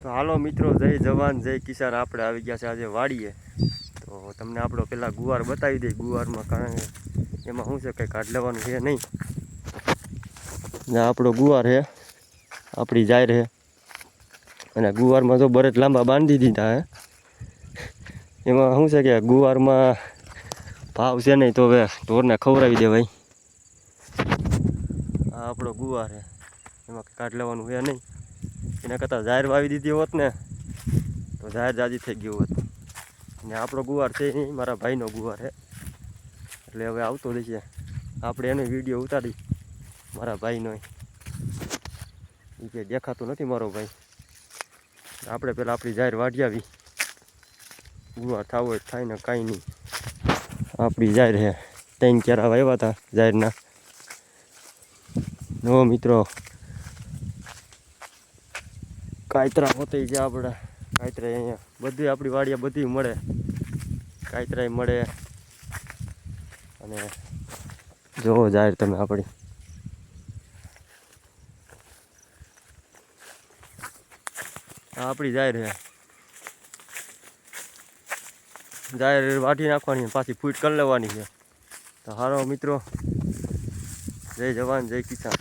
તો હાલો મિત્રો, જય જવાન જય કિસાન. આપણે આવી ગયા છે આજે વાડીએ. તો તમને આપણો પેલા ગુવાર બતાવી દઈએ. ગુવારમાં કારણ એમાં શું છે, કંઈ કાઢ લેવાનું છે નહીં. ને આપણો ગુવાર છે, આપણી જાહેર છે. અને ગુવારમાં તો બરત લાંબા બાંધી દીધા હે. એમાં શું છે કે ગુવારમાં ભાવ છે નહીં, તો હવે ઢોરને ખવડાવી દેવાય. આ આપણો ગુવાર છે, એમાં કાઢ લેવાનું છે નહીં. એના કરતાં જાહેર વાવી દીધી હોત ને તો જાહેર જાજી થઈ ગયું હોત. ને આપણો ગુવાર છે એ મારા ભાઈનો ગુવાર છે, એટલે હવે આવતો રહેશે. આપણે એનો વિડીયો ઉતારી મારા ભાઈનો. એ કે દેખાતો નથી મારો ભાઈ. આપણે પહેલાં આપણી જાહેર વાઢી આવી. ગુવાર થાવ હોય થાય ને કાંઈ નહીં. આપણી જાહેર છે, 3 ક્યારા વાવ્યા હતા જાહેરના. નો મિત્રો, કાયતરા હોતી છે આપણે. કાયતરા અહીંયા બધી આપણી વાડીએ બધી મળે. કાયતરાય મળે. અને જોવો જાહેર તમે આપણી. આ આપણી જાહેર છે. જાહેર વાઢી નાખવાની, પાછી ફૂટ કરી લેવાની છે. તો હારો મિત્રો, જય જવાન જય કિસાન.